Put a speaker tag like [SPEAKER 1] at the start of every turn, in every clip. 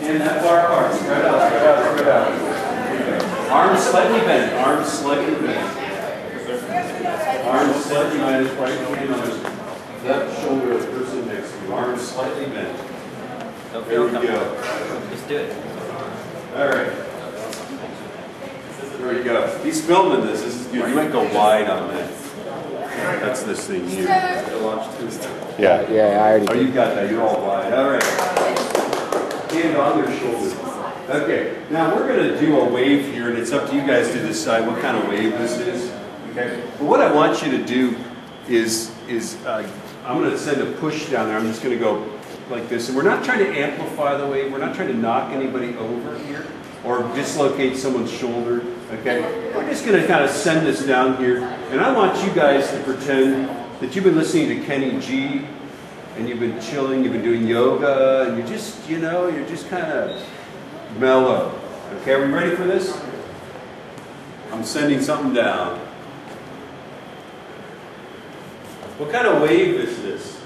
[SPEAKER 1] And that far apart. Spread out, spread out, spread out. Arms slightly bent. Arms slightly bent. Arms slightly bent. Right hand on his left shoulder of the person next to you. Arms slightly bent. There we go.
[SPEAKER 2] Just do it.
[SPEAKER 1] All right. There we go. He's filming this. This is good. You might go wide on that. That's this thing here. Yeah.
[SPEAKER 3] Yeah, I already.
[SPEAKER 1] Oh, you got that. You're all wide. All right. Hand on their shoulder. Okay. Now we're going to do a wave here, and it's up to you guys to decide what kind of wave this is. Okay. But what I want you to do is I'm going to send a push down there. I'm just going to go like this, and we're not trying to amplify the wave. We're not trying to knock anybody over here or dislocate someone's shoulder. Okay. We're just going to kind of send this down here, and I want you guys to pretend that you've been listening to Kenny G, and you've been chilling, you've been doing yoga, and you're just, you know, you're just kind of mellow. Okay, are we ready for this? I'm sending something down. What kind of wave is this?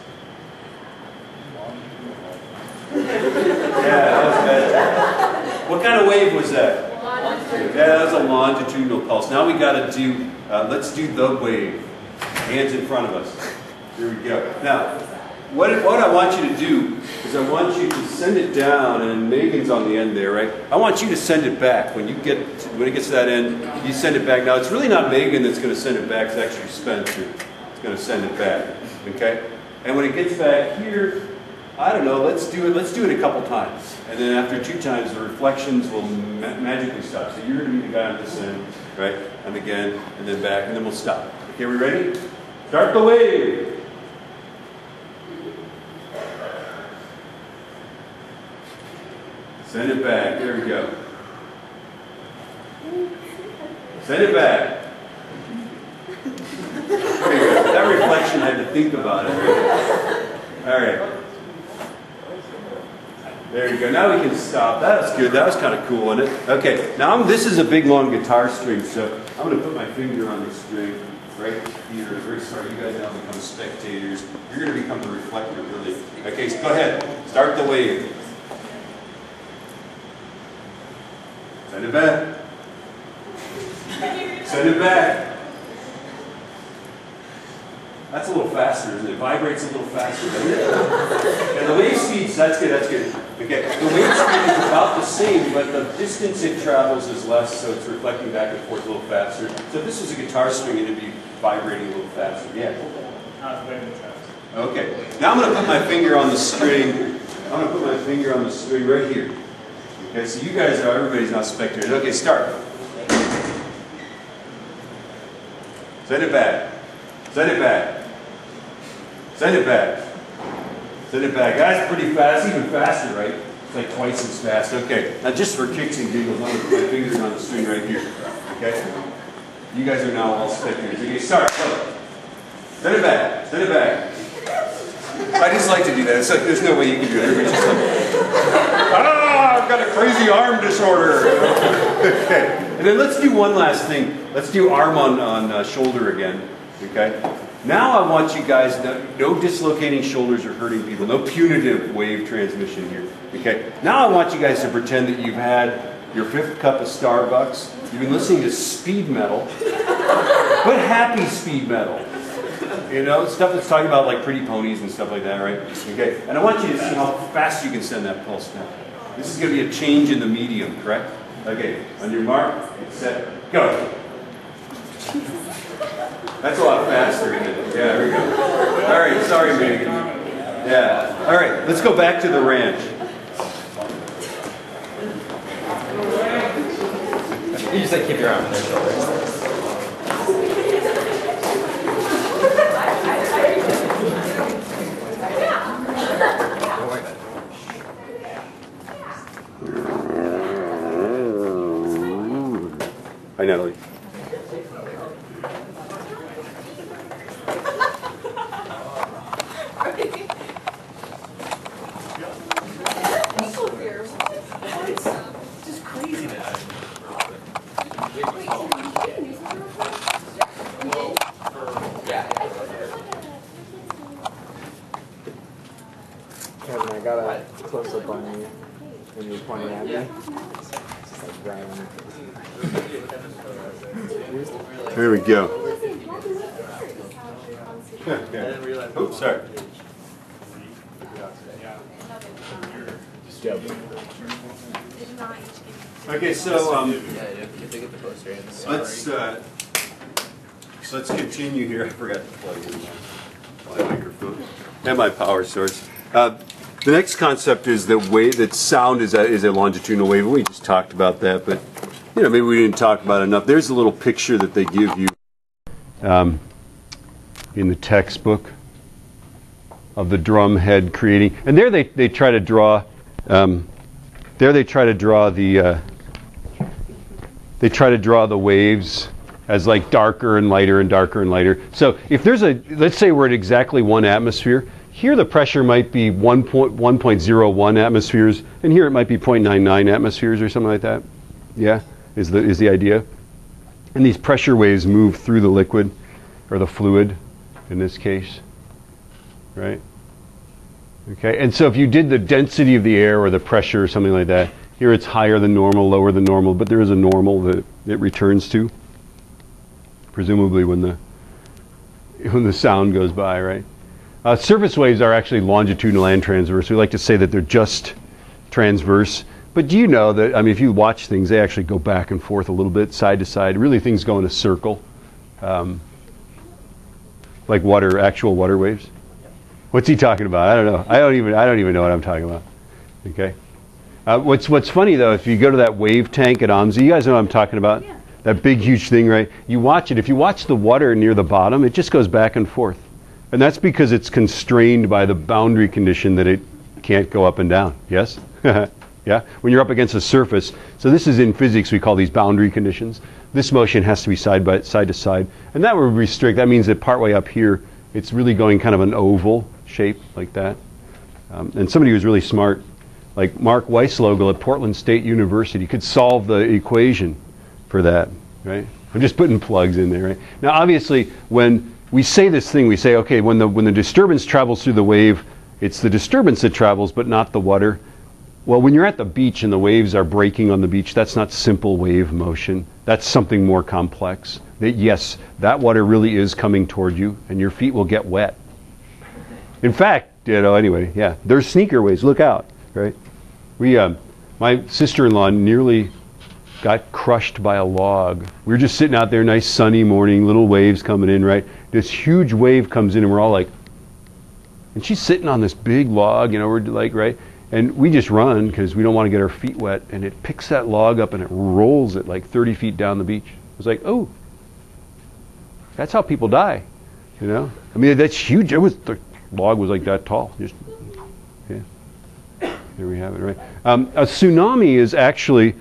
[SPEAKER 1] Yeah, that was better. What kind of wave was that? Yeah, that was a longitudinal pulse. Now we got to do, let's do the wave. Hands in front of us. Here we go. Now, what I want you to do is I want you to send it down, and Megan's on the end there, right? I want you to send it back. When it gets to that end, you send it back. Now, it's really not Megan that's going to send it back. It's actually Spencer. It's going to send it back. Okay? And when it gets back here, I don't know. Let's do it a couple times, and then after 2 times, the reflections will magically stop. So you're going to be the guy on this end, right? And again, and then back, and then we'll stop. Okay, we ready? Start the wave. Send it back. There we go. Send it back. There you go. That reflection had to think about it. Right? All right. There you go. Now we can stop. That was good. That was kind of cool, wasn't it? Okay. Now this is a big long guitar string, so I'm going to put my finger on the string right here. Very sorry. You guys now become spectators. You're going to become the reflector, really. Okay. So go ahead. Start the wave. Send it back. Send it back. That's a little faster, isn't it? It vibrates a little faster, doesn't it? Yeah, the wave speeds, that's good, that's good. Okay, the wave speed is about the same, but the distance it travels is less, so it's reflecting back and forth a little faster. So if this was a guitar string, it'd be vibrating a little faster. Yeah. Okay, now I'm going to put my finger on the string. I'm going to put my finger on the string right here. Okay, so you guys are, everybody's not spectators. Okay, start. Send it back. Send it back. Send it back. Send it back. That's pretty fast, even faster, right? It's like twice as fast. Okay, now just for kicks and giggles, I'm going to put my fingers on the string right here. Okay? You guys are now all spectators. Okay, start. Go. Send it back. Send it back. I just like to do that. It's like, there's no way you can do it. Everybody's just like, I've got a crazy arm disorder. Okay, and then let's do one last thing. Let's do arm on shoulder again. Okay? Now I want you guys, no dislocating shoulders or hurting people, no punitive wave transmission here. Okay? Now I want you guys to pretend that you've had your 5th cup of Starbucks, you've been listening to speed metal, but happy speed metal. You know, stuff that's talking about like pretty ponies and stuff like that, right? Okay? And I want you to see how fast you can send that pulse down. This is going to be a change in the medium, correct? Okay, on your mark, get set, go. That's a lot faster, isn't it? Yeah, there we go. All right, sorry, Megan. Yeah. All right, let's go back to the ranch.
[SPEAKER 2] You just like keep your arm on their shoulders.
[SPEAKER 1] Hi, Natalie.
[SPEAKER 4] Just crazy, man.
[SPEAKER 3] close up on you when you're pointing at me. It's just like right on your face.
[SPEAKER 1] There we go. Oops, sorry. Okay, so let's continue here. I forgot to plug in my microphone and my power source. The next concept is that sound is a longitudinal wave. We just talked about that, but maybe we didn't talk about it enough. There's a little picture that they give you in the textbook of the drum head creating, and there they try to draw. They try to draw the waves as like darker and lighter and darker and lighter. So if there's let's say we're at exactly 1 atmosphere. Here the pressure might be 1.01 atmospheres, and here it might be 0.99 atmospheres or something like that. Yeah, is the idea. And these pressure waves move through the liquid, or the fluid, in this case, right? Okay, and so if you did the density of the air or the pressure or something like that, here it's higher than normal, lower than normal, but there is a normal that it returns to, presumably when the sound goes by, right? Surface waves are actually longitudinal and transverse. We like to say that they're just transverse, but do you know that, I mean, if you watch things, they actually go back and forth a little bit, side to side. Really, things go in a circle, like actual water waves. What's he talking about? I don't know. I don't even know what I'm talking about. Okay. What's funny though, if you go to that wave tank at OMSI, you guys know what I'm talking about? Yeah. That big, huge thing, right? You watch it. If you watch the water near the bottom, it just goes back and forth. And that's because it's constrained by the boundary condition that it can't go up and down. Yes? Yeah? When you're up against a surface. So this is in physics, we call these boundary conditions. This motion has to be side to side. And that would restrict, that means that partway up here, it's really going kind of an oval shape like that. And somebody who's really smart, like Mark Weisslogel at Portland State University, could solve the equation for that, right? I'm just putting plugs in there, right? Now, obviously, when we say this thing, we say, okay, when the disturbance travels through the wave, it's the disturbance that travels, but not the water. Well, when you're at the beach and the waves are breaking on the beach, that's not simple wave motion. That's something more complex. Yes, that water really is coming toward you, and your feet will get wet. In fact, anyway, yeah, there's sneaker waves. Look out, right? My sister-in-law nearly got crushed by a log. We were just sitting out there, nice sunny morning, little waves coming in, right? This huge wave comes in, and we're all like, and she's sitting on this big log, we're like, right? And we just run because we don't want to get our feet wet, and it picks that log up and it rolls it like 30 feet down the beach. It was like, oh, that's how people die, I mean, that's huge. The log was like that tall. Just, yeah. There we have it, right? A tsunami is actually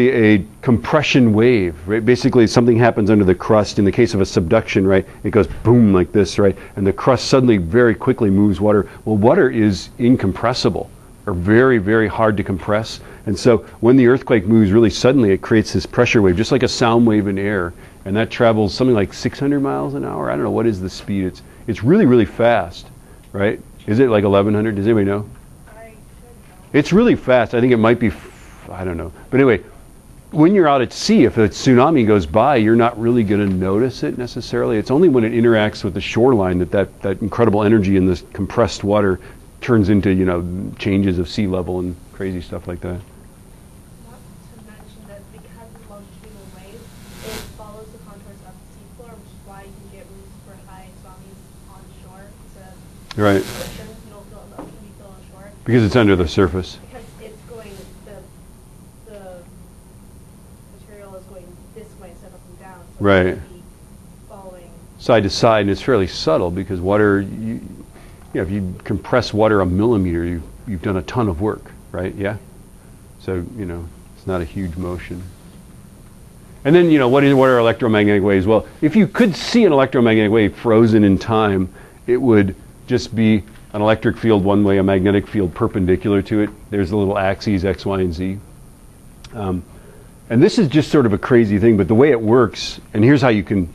[SPEAKER 1] a compression wave, right? Basically, something happens under the crust. In the case of a subduction, right, it goes boom like this, right? And the crust suddenly very quickly moves water. Well, water is incompressible, or very, very hard to compress. And so when the earthquake moves really suddenly, it creates this pressure wave, just like a sound wave in air. And that travels something like 600 miles an hour. I don't know, what is the speed? It's really, really fast, right? Is it like 1100? Does anybody know? It's really fast. I think it might be, I don't know. But anyway, when you're out at sea, if a tsunami goes by, you're not really going to notice it necessarily. It's only when it interacts with the shoreline that incredible energy in this compressed water turns into, changes of sea level and crazy stuff like that.
[SPEAKER 4] Not to mention that because of the longitudinal wave, it follows the contours of the seafloor, which is why you can get really super high tsunamis on shore.
[SPEAKER 1] Right.
[SPEAKER 4] You don't feel it in the ocean, you feel it on shore.
[SPEAKER 1] Because it's under the surface.
[SPEAKER 4] Because it's going, the material is going this way instead of up and down. So
[SPEAKER 1] right.
[SPEAKER 4] It's going to be following
[SPEAKER 1] Side to side, and it's fairly subtle because water, if you compress water a millimeter, you've done a ton of work, right? Yeah? So, it's not a huge motion. And then, what are electromagnetic waves? Well, if you could see an electromagnetic wave frozen in time, it would just be an electric field one way, a magnetic field perpendicular to it. There's the little axes, X, Y, and Z. And this is just sort of a crazy thing, but the way it works, and here's how you can